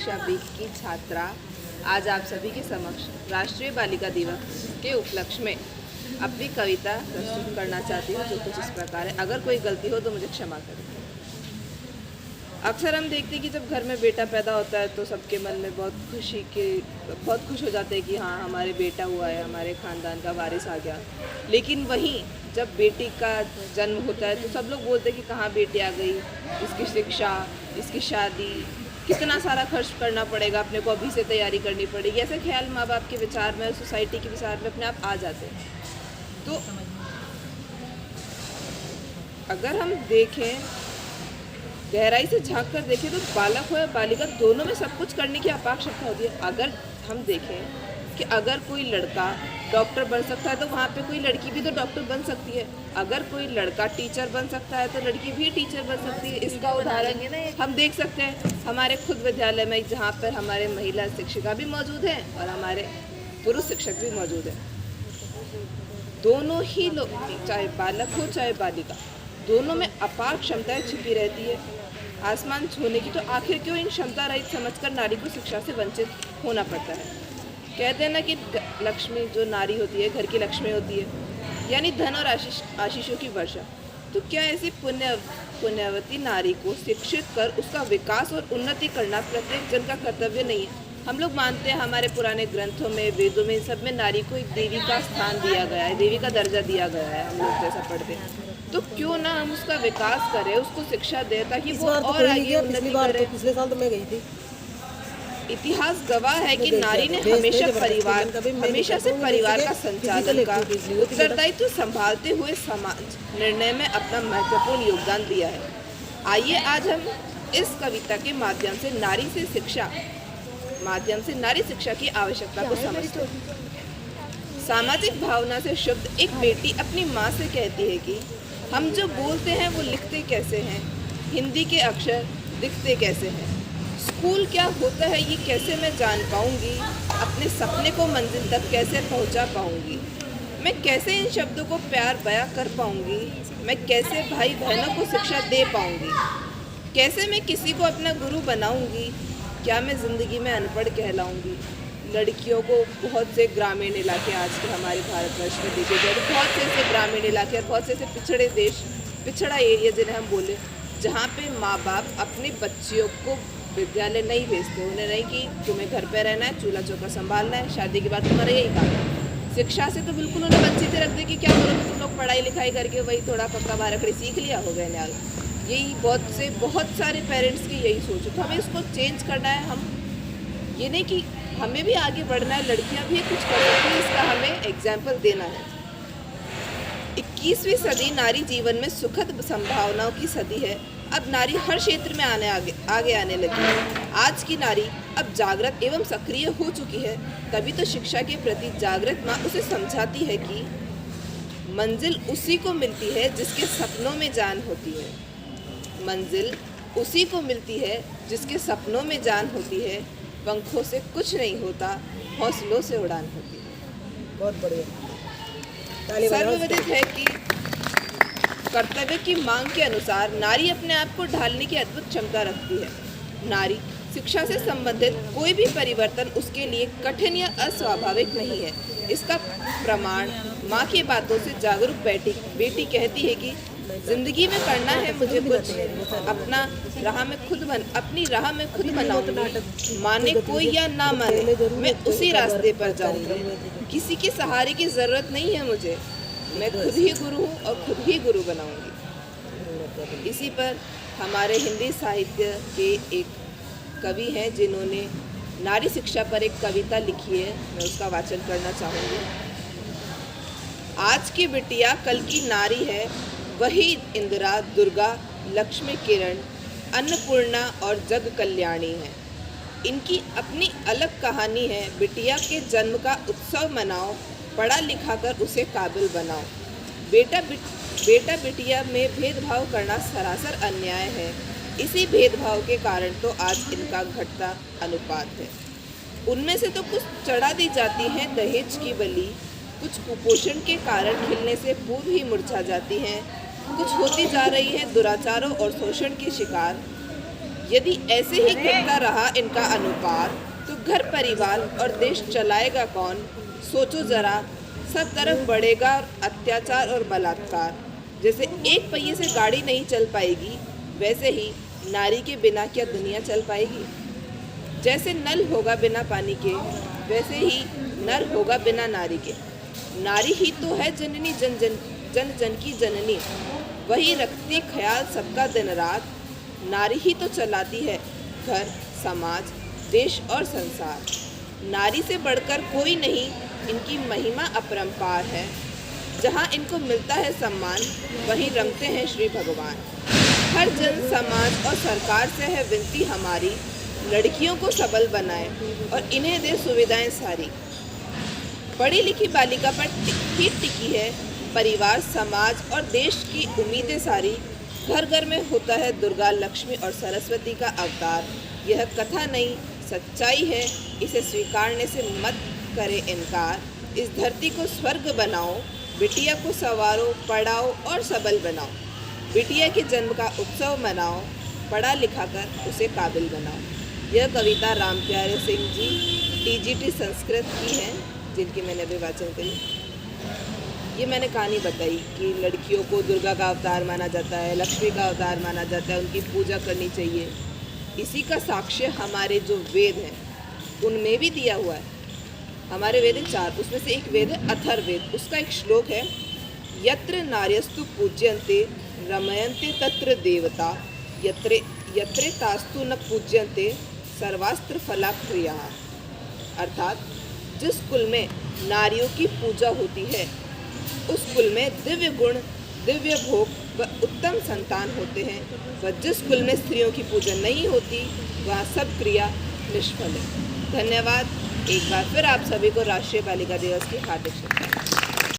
कक्षा बी की छात्रा आज आप सभी के समक्ष राष्ट्रीय बालिका दिवस के उपलक्ष्य में अपनी कविता प्रस्तुत करना चाहती हूँ, जो कुछ इस प्रकार है। अगर कोई गलती हो तो मुझे क्षमा करें। अक्सर हम देखते हैं कि जब घर में बेटा पैदा होता है तो सबके मन में बहुत खुश हो जाते हैं कि हाँ, हमारे बेटा हुआ है, हमारे ख़ानदान का वारिस आ गया। लेकिन वहीं जब बेटी का जन्म होता है तो सब लोग बोलते हैं कि कहाँ बेटी आ गई, इसकी शिक्षा, इसकी शादी, कितना सारा खर्च करना पड़ेगा, अपने को अभी से तैयारी करनी पड़ेगी। ऐसे ख्याल माँ बाप के विचार में, सोसाइटी के विचार में अपने आप आ जाते हैं। तो अगर हम देखें, गहराई से झांक कर देखें तो बालक हो या बालिका, दोनों में सब कुछ करने की अपार क्षमता होती है। अगर हम देखें कि अगर कोई लड़का डॉक्टर बन सकता है तो वहाँ पे कोई लड़की भी तो डॉक्टर बन सकती है। अगर कोई लड़का टीचर बन सकता है तो लड़की भी टीचर बन सकती है। इसका उदाहरण हम देख सकते हैं हमारे खुद विद्यालय में, जहाँ पर हमारे महिला शिक्षिका भी मौजूद हैं और हमारे पुरुष शिक्षक भी मौजूद हैं। दोनों ही लोग, चाहे बालक हो चाहे बालिका, दोनों में अपार क्षमताएं छिपी रहती है। आसमान छूने की, तो आखिर क्यों इन क्षमता रहित समझकर नारी को शिक्षा से वंचित होना पड़ता है। कहते हैं ना कि लक्ष्मी जो नारी होती है, घर की लक्ष्मी होती है, यानी धन और आशीषों की वर्षा। तो क्या ऐसी पुण्यवती नारी को शिक्षित कर उसका विकास और उन्नति करना प्रत्येक जन का कर्तव्य नहीं है। हम लोग मानते हैं, हमारे पुराने ग्रंथों में, वेदों में, सब में नारी को एक देवी का स्थान दिया गया है, देवी का दर्जा दिया गया है। हम लोग जैसा पढ़ते हैं, तो क्यों ना हम उसका विकास करें, उसको शिक्षा दें ताकि वो और आगे उन्नति करे। पिछले साल तो मैं गई थी। इतिहास गवाह है कि नारी ने हमेशा से परिवार का संचालन का उत्तरदायित्व संभालते हुए समाज निर्णय में अपना महत्वपूर्ण योगदान दिया है। आइए आज हम इस कविता के माध्यम से नारी शिक्षा की आवश्यकता को समझते हैं। सामाजिक भावना से शुद्ध एक बेटी अपनी माँ से कहती है कि हम जो बोलते हैं वो लिखते कैसे हैं, हिंदी के अक्षर दिखते कैसे हैं, स्कूल क्या होता है ये कैसे मैं जान पाऊंगी, अपने सपने को मंजिल तक कैसे पहुंचा पाऊंगी, मैं कैसे इन शब्दों को प्यार बयां कर पाऊंगी, मैं कैसे भाई बहनों को शिक्षा दे पाऊंगी, कैसे मैं किसी को अपना गुरु बनाऊंगी, क्या मैं ज़िंदगी में अनपढ़ कहलाऊंगी। लड़कियों को बहुत से ग्रामीण इलाके, आज के हमारे भारतवर्ष में देखे जाए तो बहुत से ऐसे ग्रामीण इलाके और बहुत से ऐसे पिछड़ा एरिया जिन्हें हम बोले, जहाँ पे माँ बाप अपनी बच्चियों को विद्यालय नहीं भेजते। उन्हें नहीं कि तुम्हें घर पे रहना है, चूल्हा चौका संभालना है, शादी के बाद तुम्हारा यही काम है। शिक्षा से तो बिल्कुल उन्हें वंचित ही रख दे कि क्या करोगे तुम लोग, पढ़ाई लिखाई करके वही थोड़ा पक्का बारखड़ी सीख लिया, हो गए न्याल। यही बहुत सारे पेरेंट्स की यही सोच है। तो हमें इसको चेंज करना है। हम ये नहीं कि हमें भी आगे बढ़ना है, लड़कियां भी कुछ कर सकती हैं, इसका हमें एग्जाम्पल देना है। 21वीं सदी नारी जीवन में सुखद संभावनाओं की सदी है। अब नारी हर क्षेत्र में आगे आने लगी है। आज की नारी अब जागृत एवं सक्रिय हो चुकी है। तभी तो शिक्षा के प्रति जागृत माँ उसे समझाती है कि मंजिल उसी को मिलती है जिसके सपनों में जान होती है। मंजिल उसी को मिलती है जिसके सपनों में जान होती है। पंखों से कुछ नहीं होता, हौसलों से उड़ान होती है। बहुत बढ़िया। सर्वविदित है कि कर्तव्य की मांग के अनुसार नारी अपने आप को ढालने की अद्भुत क्षमता रखती है। नारी शिक्षा से संबंधित कोई भी परिवर्तन उसके लिए कठिन या अस्वाभाविक नहीं है। इसका प्रमाण माँ की बातों से जागरूक बेटी कहती है कि जिंदगी में करना है मुझे कुछ, अपनी राह में खुद बनाऊंगी, माने कोई या ना माने मैं उसी रास्ते पर जाऊंगी। किसी के सहारे की जरूरत नहीं है मुझे, मैं खुद ही गुरु हूँ और खुद ही गुरु बनाऊंगी। इसी पर हमारे हिंदी साहित्य के एक कवि हैं जिन्होंने नारी शिक्षा पर एक कविता लिखी है, मैं उसका वाचन करना चाहूँगी। आज की बिटिया कल की नारी है, वही इंदिरा, दुर्गा, लक्ष्मी, किरण, अन्नपूर्णा और जग कल्याणी है। इनकी अपनी अलग कहानी है। बिटिया के जन्म का उत्सव मनाओ, पढ़ा लिखा कर उसे काबिल बनाओ। बेटा बिटिया में भेदभाव करना सरासर अन्याय है। इसी भेदभाव के कारण तो आज इनका घटता अनुपात है। उनमें से तो कुछ चढ़ा दी जाती हैं दहेज की बलि, कुछ कुपोषण के कारण खिलने से पूर्व ही मुरझा जाती हैं, कुछ होती जा रही है दुराचारों और शोषण की शिकार। यदि ऐसे ही घटता रहा इनका अनुपात तो घर परिवार और देश चलाएगा कौन? सोचो जरा, सब तरफ बढ़ेगा अत्याचार और बलात्कार। जैसे एक पहिए से गाड़ी नहीं चल पाएगी, वैसे ही नारी के बिना क्या दुनिया चल पाएगी? जैसे नल होगा बिना पानी के, वैसे ही नर होगा बिना नारी के। नारी ही तो है जननी जन जन जन जन की जननी, वही रखती ख्याल सबका दिन रात। नारी ही तो चलाती है घर, समाज, देश और संसार। नारी से बढ़कर कोई नहीं, इनकी महिमा अपरंपार है। जहाँ इनको मिलता है सम्मान, वहीं रमते हैं श्री भगवान। हर जन, समाज और सरकार से है विनती हमारी, लड़कियों को सबल बनाए और इन्हें दे सुविधाएं सारी। पढ़ी लिखी बालिका पर ही टिकी है परिवार, समाज और देश की उम्मीदें सारी। घर घर में होता है दुर्गा, लक्ष्मी और सरस्वती का अवतार। यह कथा नहीं, सच्चाई है, इसे स्वीकारने से मत करे इनकार। इस धरती को स्वर्ग बनाओ, बिटिया को संवारो, पढ़ाओ और सबल बनाओ। बिटिया के जन्म का उत्सव मनाओ, पढ़ा लिखा कर उसे काबिल बनाओ। यह कविता राम प्यारे सिंह जी टीजीटी संस्कृत की है, जिनकी मैंने अभी वाचन करी। ये मैंने कहानी बताई कि लड़कियों को दुर्गा का अवतार माना जाता है, लक्ष्मी का अवतार माना जाता है, उनकी पूजा करनी चाहिए। इसी का साक्ष्य हमारे जो वेद हैं उनमें भी दिया हुआ है। हमारे वेद हैं 4, उसमें से एक वेद है अथर्ववेद। उसका एक श्लोक है, यत्र नार्यस्तु पूज्यन्ते रमयन्ते तत्र देवता, यत्रे यत्रे तास्तु न पूज्यन्ते सर्वास्त्र फला क्रिया। अर्थात जिस कुल में नारियों की पूजा होती है, उस कुल में दिव्य गुण, दिव्य भोग व उत्तम संतान होते हैं। व जिस कुल में स्त्रियों की पूजा नहीं होती, वह सब क्रिया निष्फल है। धन्यवाद। एक बार फिर आप सभी को राष्ट्रीय बालिका दिवस की हार्दिक शुभकामनाएं।